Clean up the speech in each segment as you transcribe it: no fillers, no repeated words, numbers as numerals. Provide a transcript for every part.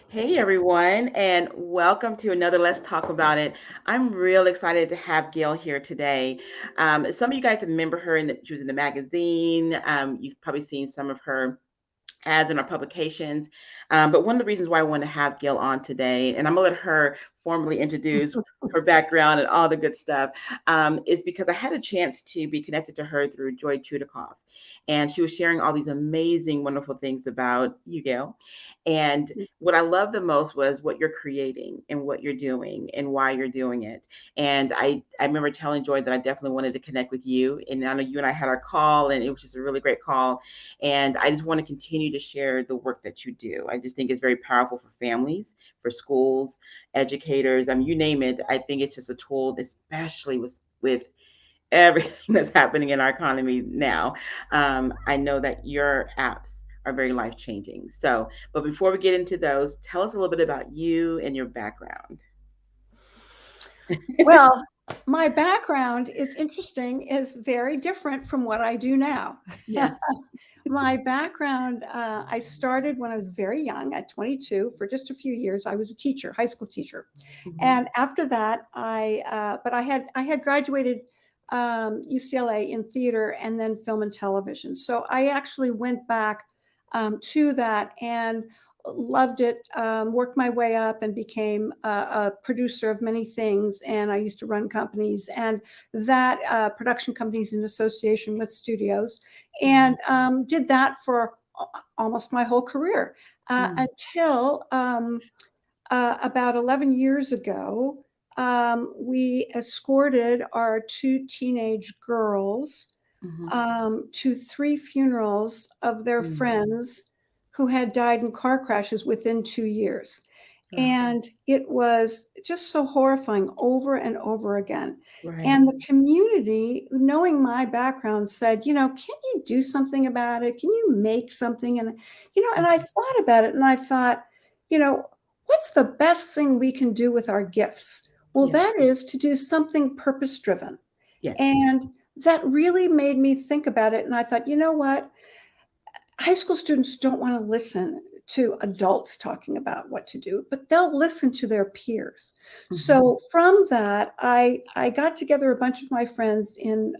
Hey everyone, and welcome to another Let's Talk About It. I'm real excited to have Gail here today. Some of you guys remember her she was in the magazine. You've probably seen some of her ads in our publications. But one of the reasons why I want to have Gail on today, and I'm gonna let her formally introduce her background and all the good stuff, is because I had a chance to be connected to her through Joy Chudikoff. And she was sharing all these amazing, wonderful things about you, Gail. And what I love the most was what you're creating and what you're doing and why you're doing it. And I remember telling Joy that I definitely wanted to connect with you. And I know you and I had our call, and it was just a really great call. And I just want to continue to share the work that you do. I just think it's very powerful for families, for schools, educators. I mean, you name it. I think it's just a tool, especially with everything that's happening in our economy now. I know that your apps are very life changing. So, but before we get into those, tell us a little bit about you and your background. Well, my background, it's interesting, is very different from what I do now. Yes. My background, I started when I was very young, at 22. For just a few years, I was a teacher, high school teacher, Mhm. and after that, but I had graduated UCLA in theater and then film and television. So I actually went back to that and loved it. Worked my way up and became a producer of many things. And I used to run companies and that production companies in association with studios, Mhm. and did that for almost my whole career Mm. until about 11 years ago. We escorted our two teenage girls Mhm. to three funerals of their Mm. friends who had died in car crashes within 2 years. Oh, And it was just so horrifying over and over again. right. And the community, knowing my background, said, can't you do something about it? Can you make something? And I thought about it and I thought, you know, what's the best thing we can do with our gifts? Well, Yes. that is to do something purpose driven. Yes. And that really made me think about it. And I thought, you know what? High school students don't want to listen to adults talking about what to do, but they'll listen to their peers. Mhm. So from that, I got together a bunch of my friends in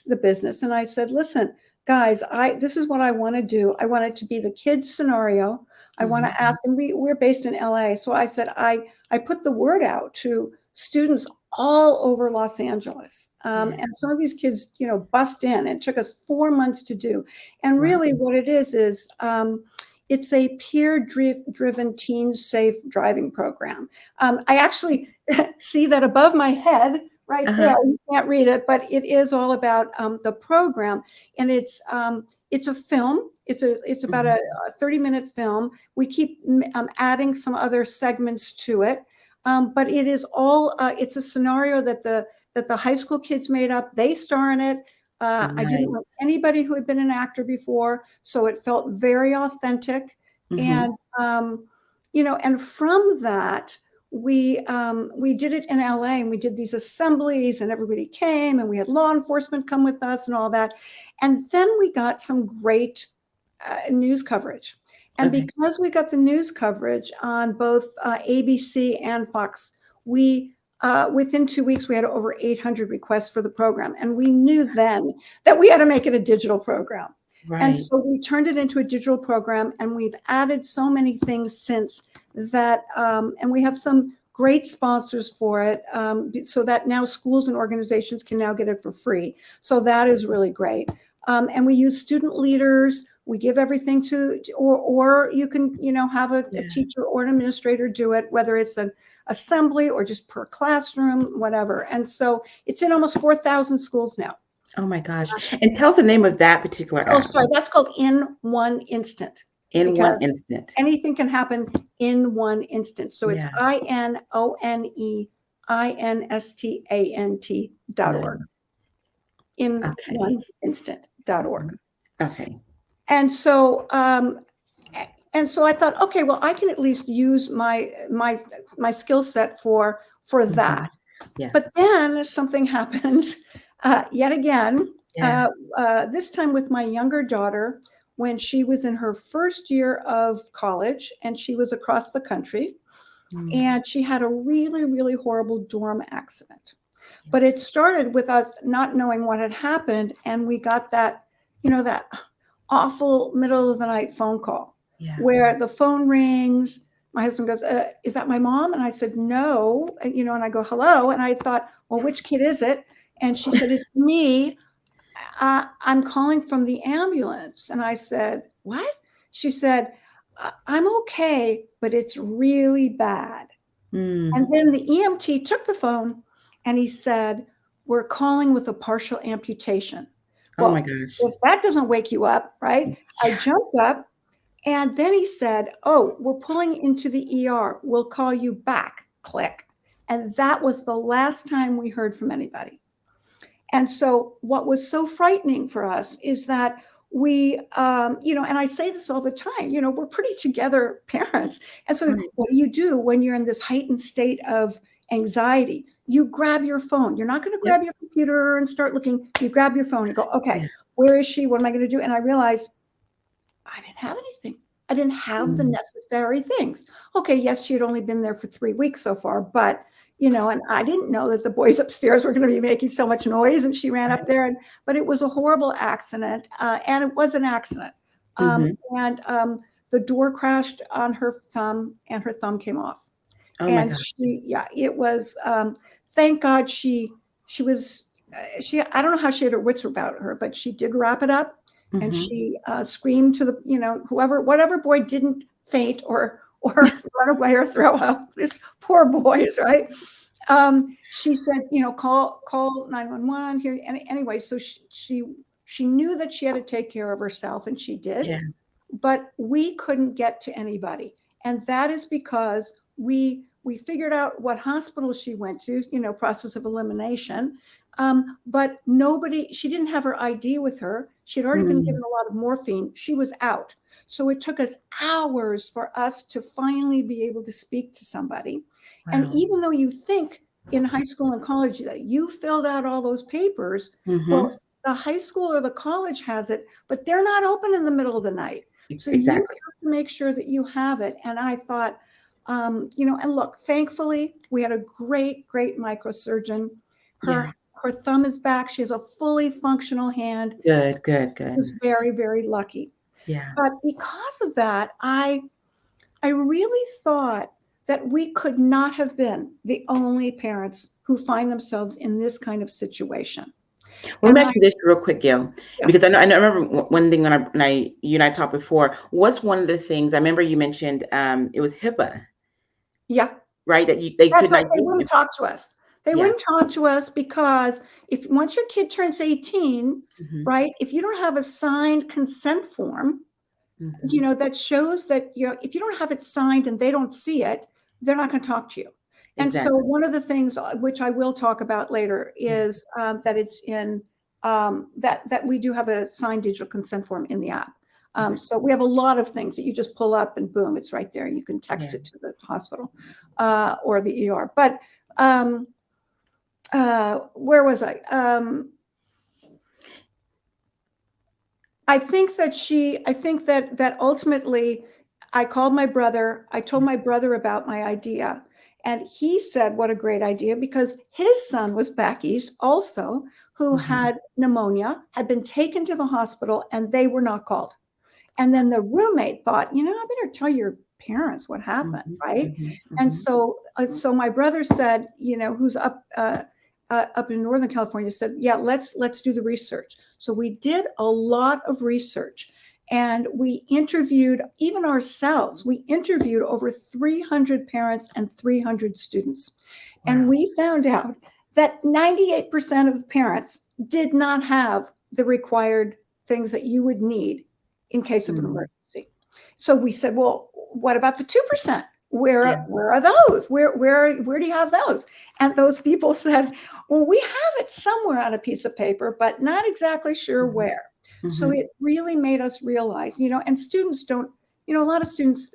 the business, and I said, "Listen, guys, I this is what I want to do. I want it to be the kids scenario. I want Mhm. to ask, and we're based in LA, so I said I put the word out to students all over Los Angeles, Yeah. and some of these kids, bust in. It took us 4 months to do, and Wow. really, what it is it's a peer-driven teen safe driving program. I actually see that above my head right Uh-huh. there. You can't read it, but it is all about the program, and it's a film. It's about Mhm. a 30-minute film. We keep adding some other segments to it, but it is all. It's a scenario that the high school kids made up. They star in it. I didn't Nice. want anybody who had been an actor before, so it felt very authentic. Mhm. And and from that, we did it in LA, and we did these assemblies, and everybody came, and we had law enforcement come with us, and all that. And then we got some great news coverage. And Okay. because we got the news coverage on both ABC and Fox, we within 2 weeks we had over 800 requests for the program, and we knew then that we had to make it a digital program. And Right. so we turned it into a digital program, and we've added so many things since that, and we have some great sponsors for it, so that now schools and organizations can now get it for free. So that is really great. And we use student leaders. We give everything or you can, have a Yeah. teacher or an administrator do it, whether it's an assembly or just per classroom, whatever. And so it's in almost 4,000 schools now. Oh my gosh. And tell us the name of that particular Oh, app. sorry, that's called In One Instant, In one because instant. anything can happen in one instant. So it's Yeah. INONEINSTANT.org. Nice. In Okay. one instant.org. Mhm. Okay. And so I thought, okay, well, I can at least use my skill set for that. Mhm. Yes. But then something happened yet again. Yeah. Uh, this time with my younger daughter, when she was in her first year of college, and she was across the country, Mm. and she had a really, really horrible dorm accident. Yeah. But it started with us not knowing what had happened, and we got that, that awful middle of the night phone call Yeah. where the phone rings. My husband goes, "Is that my mom?" And I said, "No." And I go, "Hello." And I thought, well, which kid is it? And she said, "It's me. I'm calling from the ambulance." And I said, "What?" She said, "I'm okay, but it's really bad." Mm. And then the EMT took the phone and he said, "We're calling with a partial amputation." Oh my Well, gosh. if that doesn't wake you up, right? I Yeah. jumped up, and then he said, "Oh, we're pulling into the ER. We'll call you back." Click. And that was the last time we heard from anybody. And so, what was so frightening for us is that and I say this all the time, we're pretty together parents. And so, Right. what do you do when you're in this heightened state of anxiety? You grab your phone. You're not going to Yep. grab your computer and start looking. You grab your phone and go, "Okay, Yeah. where is she? What am I going to do?" And I realized I didn't have anything. I didn't have the Mm. necessary things. Okay, yes, she had only been there for 3 weeks so far, but and I didn't know that the boys upstairs were going to be making so much noise, and she ran up Right. there, but it was a horrible accident, and it was an accident, Mm-hmm. and the door crashed on her thumb, and her thumb came off, Oh my and gosh. yeah, it was. Thank God she was. I don't know how she had her wits about her, but she did wrap it up, and Mm-hmm. she screamed to the whatever boy didn't faint or run away or throw up. This poor boys, right? She said, call 911 here. Anyway, so she knew that she had to take care of herself, and she did, Yeah. but we couldn't get to anybody, and that is because we figured out what hospital she went to, process of elimination, but nobody, she didn't have her ID with her. She had already been Mm. given a lot of morphine. She was out. So it took us hours for us to finally be able to speak to somebody. And Wow. even though you think in high school and college that you filled out all those papers, Mm-hmm. well, the high school or the college has it, but they're not open in the middle of the night. So you Exactly. have to make sure that you have it. And I thought, and look, thankfully, we had a great, great microsurgeon. Yeah. Her thumb is back. She has a fully functional hand. Good. Good. She Good. was very, very lucky. Yeah. But because of that, I really thought that we could not have been the only parents who find themselves in this kind of situation. Well, let And me my ask you this real quick, Gail, yeah, because I remember one thing when you and I talked before. What's one of the things I remember you mentioned? It was HIPAA, yeah, right? They that's could right. not They give you. wouldn't talk to us. They Yeah. wouldn't talk to us because if once your kid turns 18, Mm-hmm. right, if you don't have a signed consent form, Mm-hmm. that shows that, if you don't have it signed and they don't see it, they're not going to talk to you. And so Exactly. one of the things, which I will talk about later, Yeah. is that it's in that we do have a signed digital consent form in the app. Okay. So we have a lot of things that you just pull up and boom, it's right there. You can text Yeah. it to the hospital or the ER. But where was I? I think that ultimately I called my brother. I told my brother about my idea. And he said, what a great idea, because his son was back east also, who Mm-hmm. had pneumonia, had been taken to the hospital, and they were not called. And then the roommate thought, I better tell your parents what happened, Mm-hmm. right? Mm-hmm. And Mm-hmm. so my brother said, who's up in Northern California, said, yeah, let's do the research. So we did a lot of research, and we interviewed even ourselves. We interviewed over 300 parents and 300 students, and Wow. we found out that 98% of the parents did not have the required things that you would need in case of an Mm. emergency. So we said, well, what about the 2%? Yeah. Where are those? Where do you have those? And those people said, well, we have it somewhere on a piece of paper, but not exactly sure Mm-hmm. where. So Mm-hmm. it really made us realize, and students don't, a lot of students,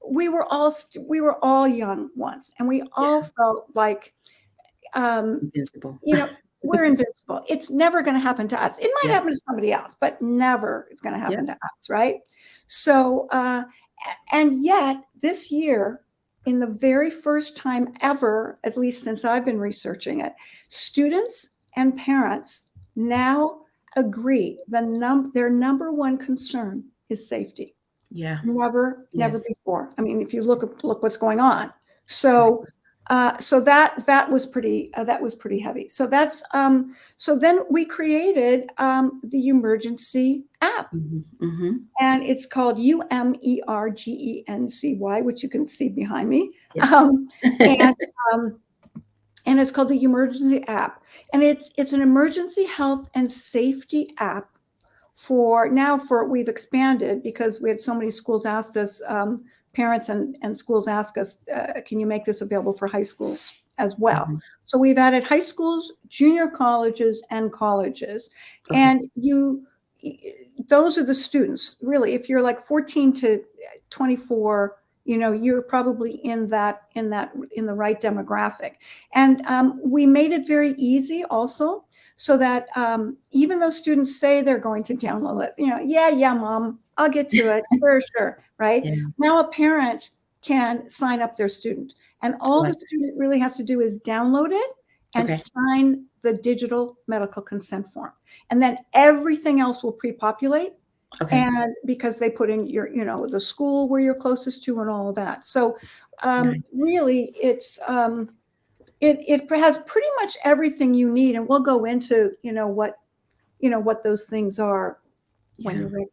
we were all young once, and we Yeah. all felt like, um, Invincible. we're invincible. It's never going to happen to us. It might Yeah. happen to somebody else, but never is going to Yeah. happen to us, right? So, and yet this year, in the very first time ever, at least since I've been researching it, students and parents now agree their number one concern is safety. Yeah. Never Yes. before. I mean, if you look what's going on. So, Exactly. so that was pretty heavy. So then we created the Umergency app, Mm-hmm. and it's called Umergency, which you can see behind me, Yes. and um, and it's called the Umergency app, and it's an emergency health and safety app we've expanded because we had so many schools asked us, parents and schools ask us, can you make this available for high schools as well? Hmm. So we've added high schools, junior colleges, and colleges. Okay. And those are the students, really. If you're like 14 to 24, you're probably in the right demographic. And we made it very easy also, so that even though students say they're going to download it, yeah, mom, I'll get to it, sure, right? Yeah. Now a parent can sign up their student, and all the Like. student really has to do is download it and Okay. sign the digital medical consent form, and then everything else will pre-populate. Okay. And because they put in the school where you're closest to and all of that. So Nice. really, it has pretty much everything you need, and we'll go into what those things are when Yeah. you're ready.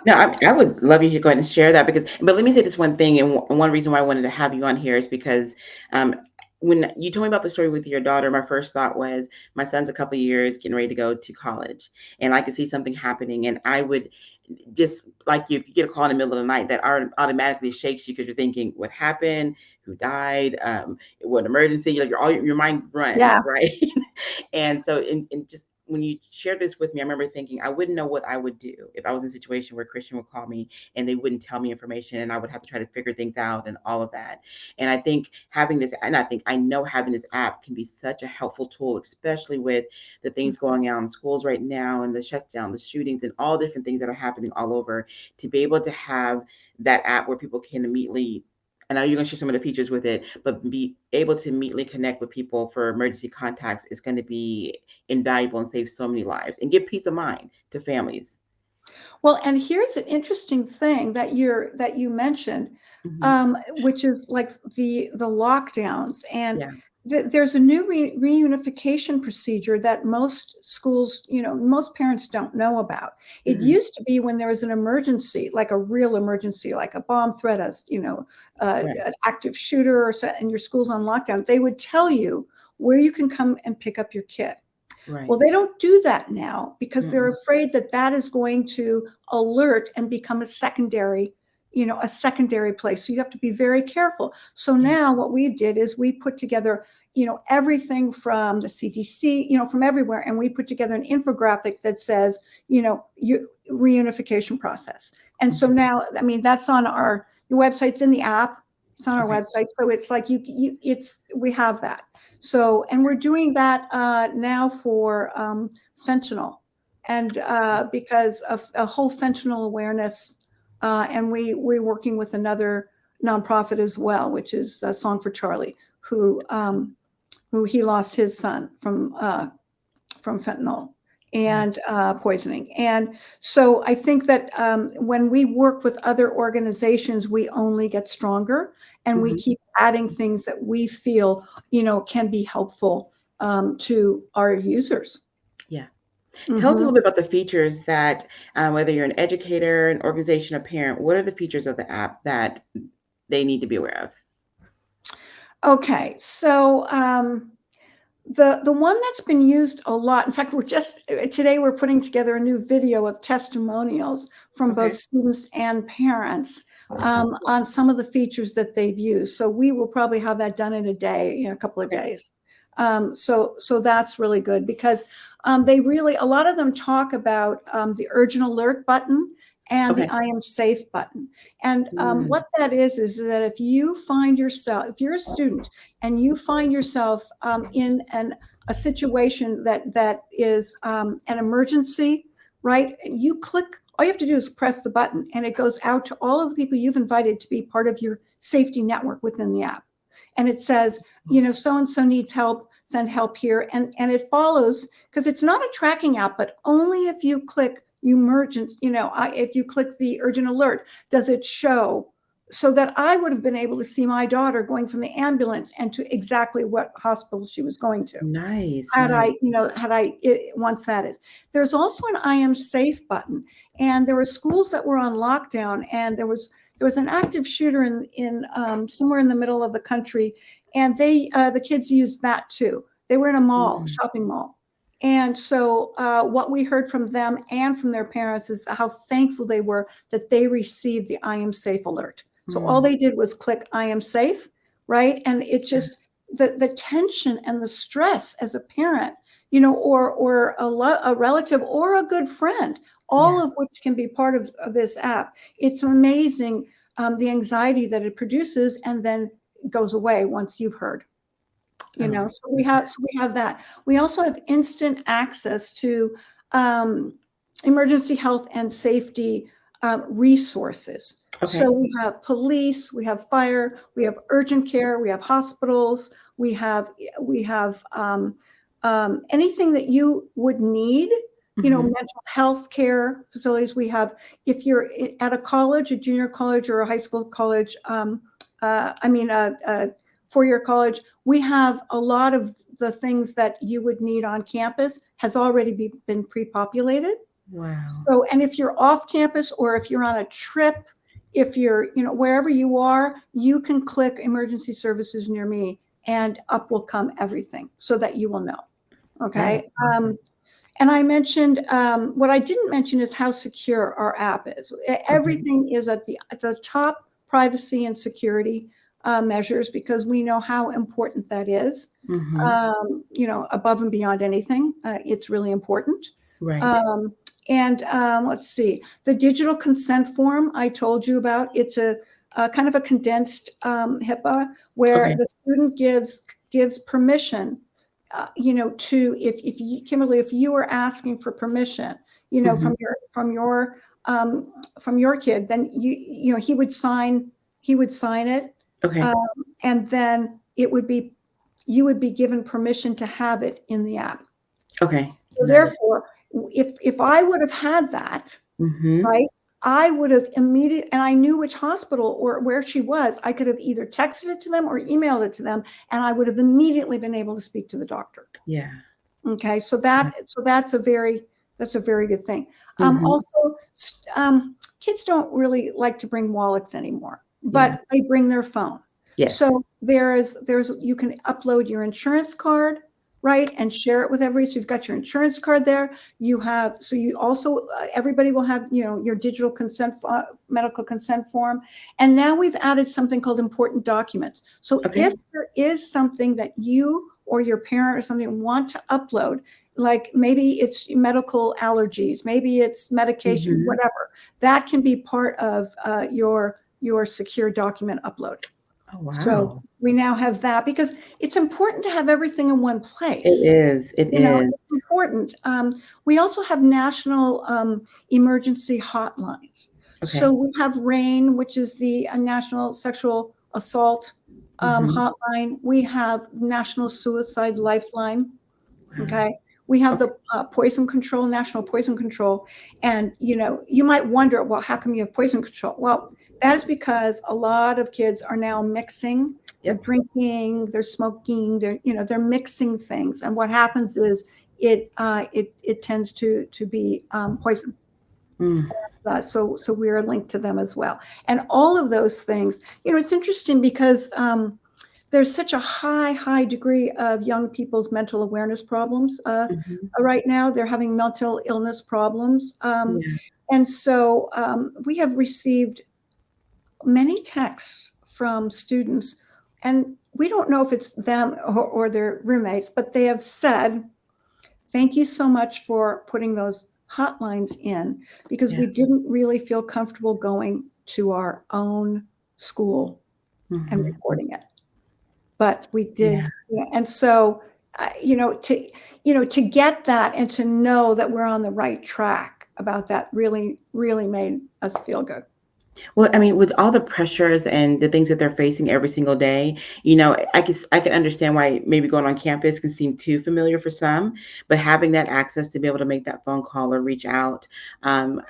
No, I would love you to go ahead and share that but let me say this one thing, and one reason why I wanted to have you on here is because um, when you told me about the story with your daughter, my first thought was my son's a couple of years getting ready to go to college, and I could see something happening, and I would just like you, if you get a call in the middle of the night, that automatically shakes you because you're thinking, what happened? Who died? What emergency? Like your mind Yeah. runs, right? And so, in just when you shared this with me, I remember thinking I wouldn't know what I would do if I was in a situation where Christian would call me and they wouldn't tell me information and I would have to try to figure things out and all of that. And I think I know having this app can be such a helpful tool, especially with the things going on in schools right now and the shutdown, the shootings, and all different things that are happening all over. To be able to have that app where people can immediately, I know you're going to share some of the features with it, but be able to immediately connect with people for emergency contacts is going to be invaluable and save so many lives and give peace of mind to families. Well, and here's an interesting thing that you mentioned, Hmm. which is like the lockdowns, and Yeah. there's a new reunification procedure that most schools, most parents don't know about. It Hmm. used to be when there was an emergency, like a real emergency, like a bomb threat, Right. an active shooter, and your school's on lockdown. They would tell you where you can come and pick up your kid. Right. Well, they don't do that now because they're Mm-mm. afraid that that is going to alert and become a secondary place. So you have to be very careful. So Yeah. now what we did is we put together, everything from the CDC, from everywhere, and we put together an infographic that says, reunification process. And so Okay. now, I mean, that's on the website's in the app. It's on our Okay. website. So it's like we have that. So, and we're doing that now for fentanyl, and because of a whole fentanyl awareness, and we're working with another nonprofit as well, which is Song for Charlie, who he lost his son from fentanyl Yeah. and poisoning. And so I think that when we work with other organizations, we only get stronger, and we Hmm. keep adding things that we feel, can be helpful to our users. Yeah. Tell us a Mm-hmm. little bit about the features that, whether you're an educator, an organization, a parent, what are the features of the app that they need to be aware of? Okay, so the one that's been used a lot, in fact, today we're putting together a new video of testimonials from both Okay. students and parents on some of the features that they've used. So we will probably have that done in a couple of Okay. days. So that's really good because a lot of them talk about the urgent alert button and the Okay. I am safe button. And Mm. what that is that if you're a student and you find yourself in a situation that is an emergency, right? You click, all you have to do is press the button, and it goes out to all of the people you've invited to be part of your safety network within the app. And it says, so-and-so needs help, send help here. And it follows, because it's not a tracking app, but only if you click emergent, if you click the urgent alert, does it show, so that I would have been able to see my daughter going from the ambulance and to exactly what hospital she was going to. Nice. Had I, once that is. There's also an I am safe button. And there were schools that were on lockdown, and there was an active shooter in somewhere in the middle of the country. And the kids used that too. They were in a mall, shopping mall. And so what we heard from them and from their parents is how thankful they were that they received the I am safe alert. So all they did was click I am safe, right? And it just, the tension and the stress as a parent, or a relative or a good friend, all of which can be part of this app. It's amazing the anxiety that it produces, and then goes away once you've heard. So we have that. We also have instant access to emergency health and safety resources. Okay. So we have police, we have fire, we have urgent care, we have hospitals, we have anything that you would need. Mental health care facilities. We have, if you're at a college, a junior college or a high school college, four-year college, we have a lot of the things that you would need on campus has already been pre-populated. Wow. So, and if you're off campus, or if you're on a trip, if you're, wherever you are, you can click emergency services near me, and up will come everything, so that you will know. Okay. Awesome. And I mentioned, what I didn't mention is how secure our app is. Everything is at the top privacy and security measures, because we know how important that is. Above and beyond anything, it's really important. Right. Let's see, the digital consent form I told you about. It's a kind of a condensed HIPAA, where the student gives permission. To, if you, Kimberly, if you were asking for permission, from your kid, then he would sign it. Okay. And then you would be given permission to have it in the app. Okay. So therefore, if I would have had that, right, I would have immediately, and I knew which hospital or where she was, I could have either texted it to them or emailed it to them, and I would have immediately been able to speak to the doctor. Yeah. Okay. So that's a very good thing. Also, kids don't really like to bring wallets anymore, but they bring their phone. Yes. So you can upload your insurance card, right, and share it with everybody. So you've got your insurance card there. Everybody will have, your digital consent, medical consent form. And now we've added something called important documents. So if there is something that you or your parent or something want to upload, like maybe it's medical allergies, maybe it's medication, whatever, that can be part of your secure document upload. Oh, wow. So we now have that, because it's important to have everything in one place. It is. It's important. We also have national emergency hotlines. So we have RAIN, which is the National Sexual Assault hotline. We have National Suicide Lifeline. Okay. We have the poison control, national poison control. And, you might wonder, well, how come you have poison control? Well, that is because a lot of kids are now mixing, they're drinking, they're smoking, they're mixing things. And what happens is it tends to be poison. So we are linked to them as well. And all of those things, it's interesting because there's such a high degree of young people's mental awareness problems right now. They're having mental illness problems. And so we have received many texts from students, and we don't know if it's them or their roommates, but they have said, thank you so much for putting those hotlines in, because we didn't really feel comfortable going to our own school and reporting it. But we did. And so to get that and to know that we're on the right track about that really, really made us feel good. Well, I mean, with all the pressures and the things that they're facing every single day, I can understand why maybe going on campus can seem too familiar for some, but having that access to be able to make that phone call or reach out, um,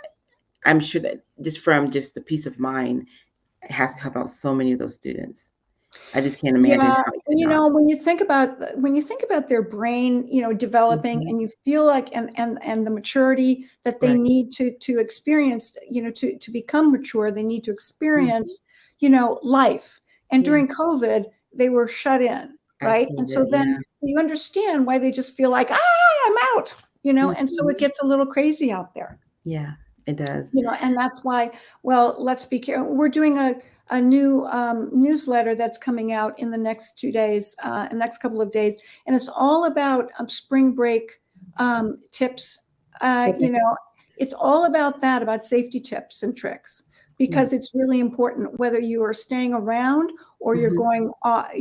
I'm sure that just from just the peace of mind, it has to help out so many of those students. I just can't imagine Yeah, how it could not. when you think about their brain, developing, Mhm. and you feel like, and the maturity that they Right. need to experience, to become mature, they need to Mhm. experience, life. And Yeah, during COVID, they were shut in, right? And so absolutely. then Yeah. you understand why they just feel like, I'm out, and so it Mhm. gets a little crazy out there. Yeah, it does. And that's why, well, let's be careful. We're doing a new newsletter that's coming out in the next 2 days, next couple of days, and it's all about spring break tips. Okay. It's all about that, about safety tips and tricks, because Nice. it's really important whether you are staying around or Mhm.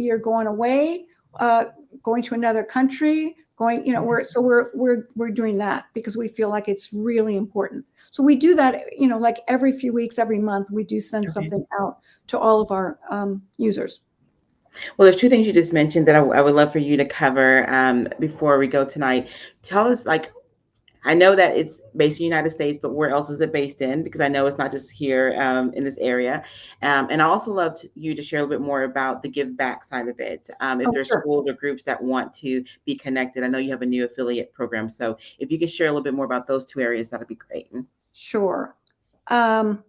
you're going away, uh, going to another country, going, Okay. we're doing that because we feel like it's really important. So we do that, like every few weeks, every month, we do send Okay. something out to all of our users. Well, there's two things you just mentioned that I would love for you to cover before we go tonight. Tell us, like, I know that it's based in the United States, but where else is it based in? Because I know it's not just here in this area. And I also love you to share a little bit more about the give back side of it. If Oh, there's sure. schools or groups that want to be connected, I know you have a new affiliate program. So if you could share a little bit more about those two areas, that'd be great. Sure. Um,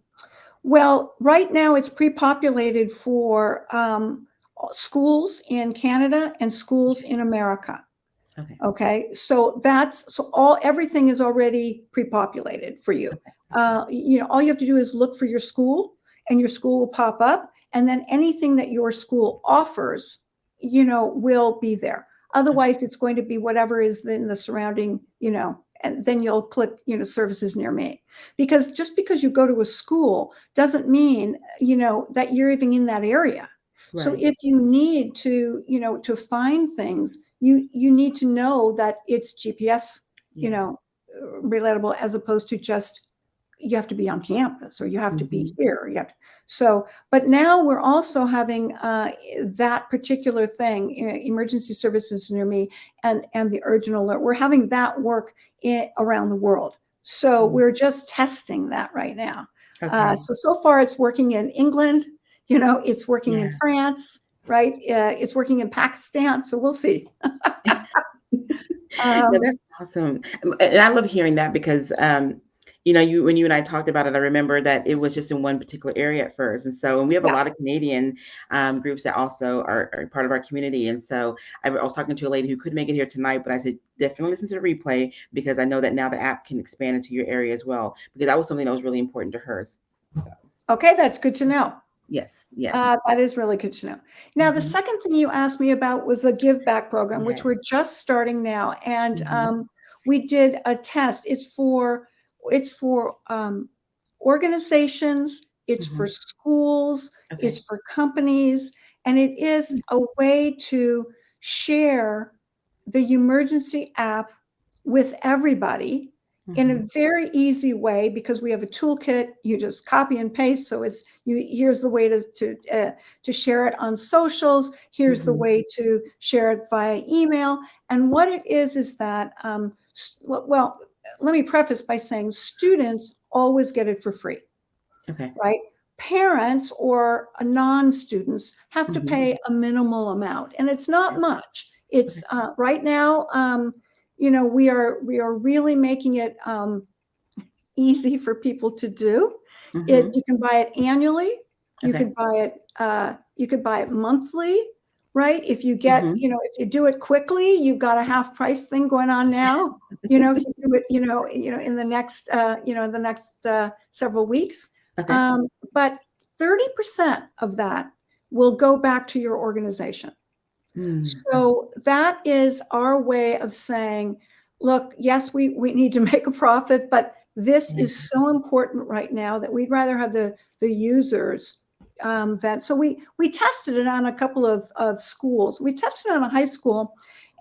well, right now it's pre-populated for schools in Canada and schools in America. Okay. Okay, so everything is already pre-populated for you. Okay. All you have to do is look for your school, and your school will pop up, and then anything that your school offers, will be there. Okay. Otherwise, it's going to be whatever is in the surrounding, and then you'll click, services near me. Because just because you go to a school doesn't mean, that you're even in that area. So Right. if you need to, to find things, you need to know that it's GPS, you Yeah. know, relatable, as opposed to just you have to be on campus or you have to be Hmm. here. But now we're also having that particular thing, emergency services near me, and the urgent alert. We're having that work around the world. So we're just testing that right now. Okay. So far it's working in England, it's working in Yeah. France, right? It's working in Pakistan. So we'll see. No, Um, that's awesome. And I love hearing that because, you when you and I talked about it, I remember that it was just in one particular area at first. And so, and we have a yeah. lot of Canadian groups that also are part of our community. And so I was talking to a lady who couldn't make it here tonight, but I said, definitely listen to the replay because I know that now the app can expand into your area as well, because that was something that was really important to hers. So, Okay, that's good to know. yes, yes. That is really good to know. Now, the Hmm. second thing you asked me about was the Give Back program, which Yes. we're just starting now, and Hmm. we did a test. It's for organizations, it's for Hmm. schools, Okay. it's for companies, and it is a way to share the emergency app with everybody in a Hmm. very easy way, because we have a toolkit. You just copy and paste. So here's the way to share it on socials. Here's the Hmm. way to share it via email. And what it is that, well, let me preface by saying students always get it for free, Okay. right? Parents or non-students have to Hmm. pay a minimal amount, and it's not Okay. much. It's Okay. right now, we are really making it easy for people to do. Hmm. You can buy it annually. You Okay. could buy it. You could buy it monthly, right? Hmm. If you do it quickly, you've got a half price thing going on now. If you do it, in the next, several weeks. Okay. But 30% of that will go back to your organization. Mm. So that is our way of saying, look, yes, we need to make a profit, but this Yeah. is so important right now that we'd rather have the users, so we tested it on a couple of schools. We tested it on a high school,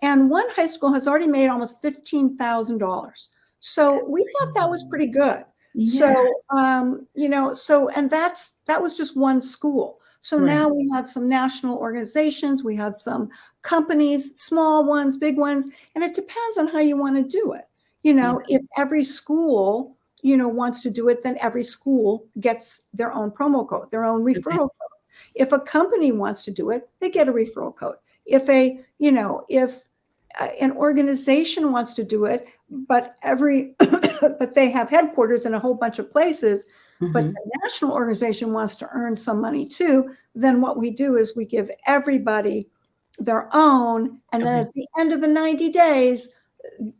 And one high school has already made almost $15,000. So we thought that was pretty good. Yeah. So, and that was just one school. So Right. now we have some national organizations, we have some companies, small ones, big ones, and it depends on how you want to do it. Yeah. If every school, wants to do it, then every school gets their own promo code, their own Okay. referral code. If a company wants to do it, they get a referral code. If an organization wants to do it, but but they have headquarters in a whole bunch of places, but Mm-hmm. the national organization wants to earn some money too, then what we do is we give everybody their own, and then Okay. at the end of the 90 days,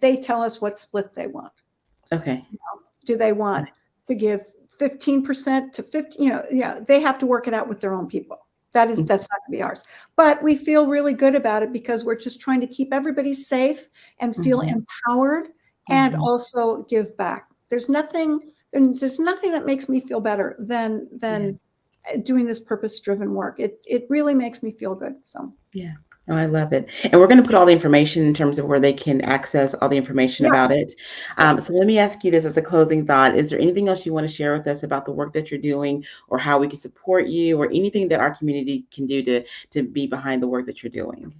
they tell us what split they want. Okay. Do they want to give 15% to 50? They have to work it out with their own people. That's not going to be ours. But we feel really good about it because we're just trying to keep everybody safe and feel Mm-hmm. empowered and Mm-hmm. also give back. There's nothing that makes me feel better than Yeah. doing this purpose-driven work. It really makes me feel good. So Yeah. Oh, I love it. And we're going to put all the information in terms of where they can access all the information yeah, about it. yeah. So let me ask you this as a closing thought. Is there anything else you want to share with us about the work that you're doing or how we can support you or anything that our community can do to be behind the work that you're doing?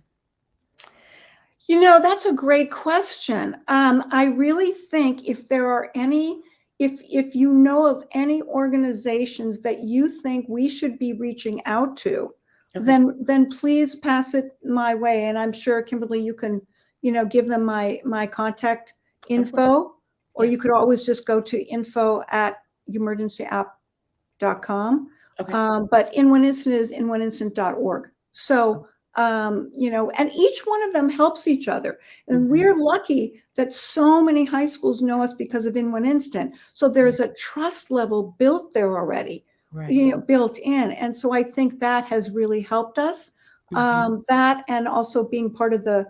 That's a great question. I really think if there are any, if you know of any organizations that you think we should be reaching out to, Okay. then please pass it my way. And I'm sure, Kimberly, you can, give them my contact Of course. info, or Yeah. you could always just go to info@umergencyapp.com. Okay. But in one instant is inoneinstant.org. So and each one of them helps each other. And Mm-hmm. we're lucky that so many high schools know us because of In One Instant. So there's a trust level built there already, Right. built in. And so I think that has really helped us. Mm-hmm. That and also being part of the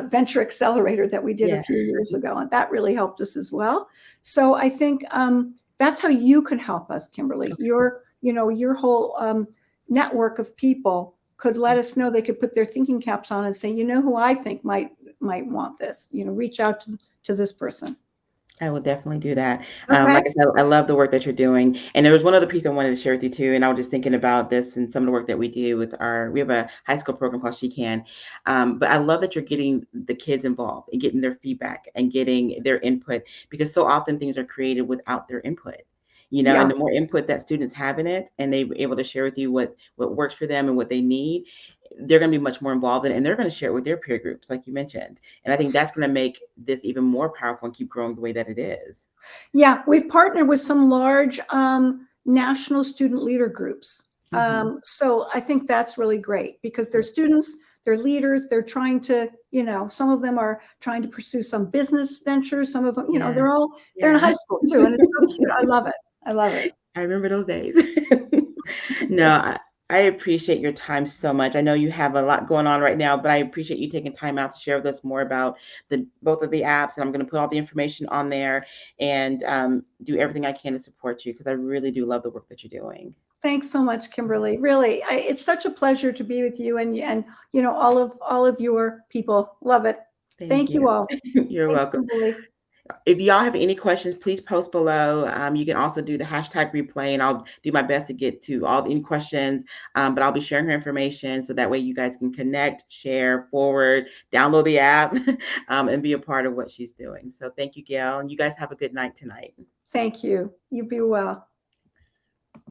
venture accelerator that we did a Yeah. few years ago. And that really helped us as well. So I think that's how you could help us, Kimberly. Okay. Your whole network of people could let us know. They could put their thinking caps on and say, who I think might want this, reach out to this person. I will definitely do that. Okay. Like I said, I love the work that you're doing. And there was one other piece I wanted to share with you too. And I was just thinking about this and some of the work that we do with we have a high school program called She Can. But I love that you're getting the kids involved and getting their feedback and getting their input because so often things are created without their input. Yeah. And the more input that students have in it and they're able to share with you what works for them and what they need, they're going to be much more involved in it and they're going to share it with their peer groups, like you mentioned. And I think that's going to make this even more powerful and keep growing the way that it is. Yeah. We've partnered with some large national student leader groups. Mm-hmm. So I think that's really great because they're students, they're leaders, they're trying to, some of them are trying to pursue some business ventures. Some of them, Yeah. they're in Yeah. high school too. And it's so cute. I love it. I love it. I remember those days. No, I appreciate your time so much. I know you have a lot going on right now, but I appreciate you taking time out to share with us more about both of the apps. And I'm going to put all the information on there and do everything I can to support you because I really do love the work that you're doing. Thanks so much, Kimberly. Really, it's such a pleasure to be with you and all of your people. Love it. Thank Thank you you. all. You're Thanks, welcome. Kimberly. If y'all have any questions, please post below. You can also do the hashtag replay, and I'll do my best to get to any questions. But I'll be sharing her information so that way you guys can connect, share, forward, download the app, and be a part of what she's doing. So thank you, Gail, and you guys have a good night tonight. Thank you. You be well.